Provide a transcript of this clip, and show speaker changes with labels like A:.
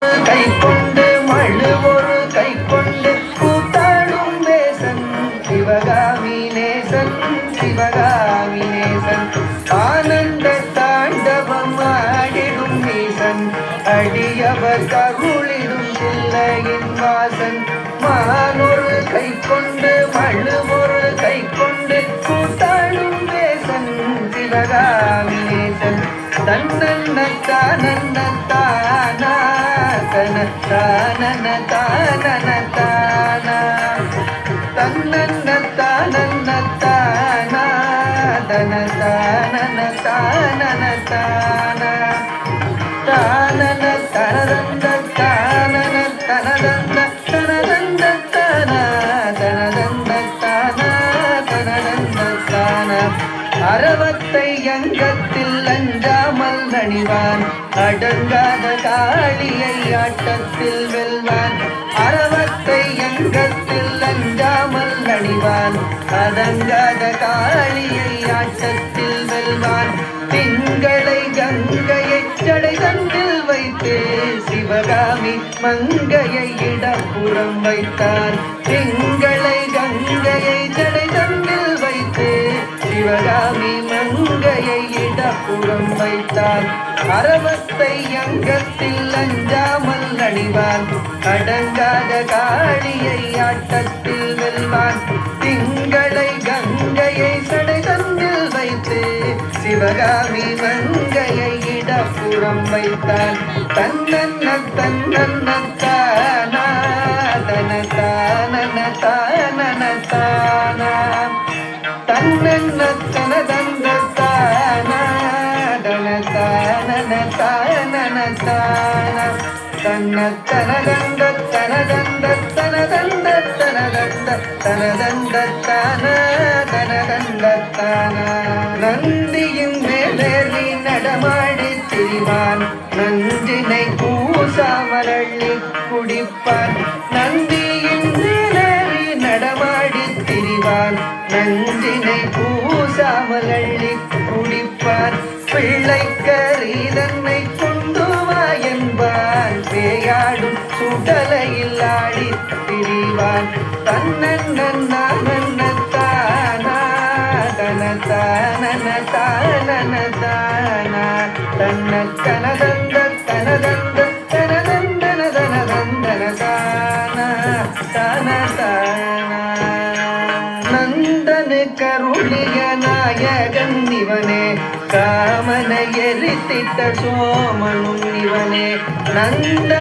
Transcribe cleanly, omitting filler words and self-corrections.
A: கை கொண்டு மழு ஒரு கை கொண்டு கூத்தாடும் தேசன் சிவகாமி நேசன் சிவகாமி நேசன் ஆனந்த தாண்டவம் ஆடிடும் நீசன் அடியவர் கருளிடும் பிள்ளையின் வாசன் மானொரு கை கொண்டு மழு ஒரு கை கொண்டு கூத்தாடும் தேசன் சிவகாமி நேசன் தன்னன்னத்தானன்னத்தானா தானனத்தானனத்தானா தன்னன்னத்தானன்னத்தானா தனதானனத்தானனத்தானா தானனத்தனதந்தத்தானனத்தனதந்தத்தனதந்தத்தானா தனதந்தத்தானா அறவத்தை அங்கத்தில் அஞ்சாமல் நணிவான் அடங்காத காளியை ஆட்டத்தில் வெல்வான் அறவத்தை அங்கத்தில் அஞ்சாமல் நணிவான் அடங்காத காளியை ஆட்டத்தில் வெல்வான் திங்களை கங்கையை ஜடை தண்டில் வைத்து சிவகாமி மங்கையை இடப்புறம் வைத்தான் திங்களை கங்கையை ஜடை தண்டில் வைத்து சிவகாமி மங்கையை இடப்புறம் வைத்தான் அறவத்தை அங்கத்தில் அஞ்சாமல் நடிவான் அடங்காத காளியை ஆட்டத்தில் வெல்வான் திங்களை கங்கையை சடை தந்தில் வைத்து சிவகாமி மங்கையை இடப்புறம் வைத்தான் தன்னன்ன தன்னன்னத்தானா தனதானனதானனதானா தன்னன்னத்தனதந்தத்தானா தனதானனதானனதானா தன்னத்தனதந்தத்தனதந்தத்தனதந்தத்தனதந்தத்தானா தனதந்தத்தானா நந்தியின் மேலேறி நடமாடி திரிவான் நஞ்சினை பூசாமல் அள்ளி குடிப்பான் நந்தியின் மேலேறி நடமாடி திரிவான் நஞ்சினை பூசாமல் அள்ளி குடிப்பான் பிள்ளைக்கரீதன்னை கொண்டு வா என்பான் பேயாடும் சுடலையில் ஆடி திரிவான் தன்னன்னத்தானா தனதானனதானனதானா தன்னக்கனதந்த தனதந்த தனதந்தனதனதந்தனதானா தானதானா நந்தனு கருளிய நாயகன் இவனே காமனை எரித்திட்ட சோமனும் இவனே நந்த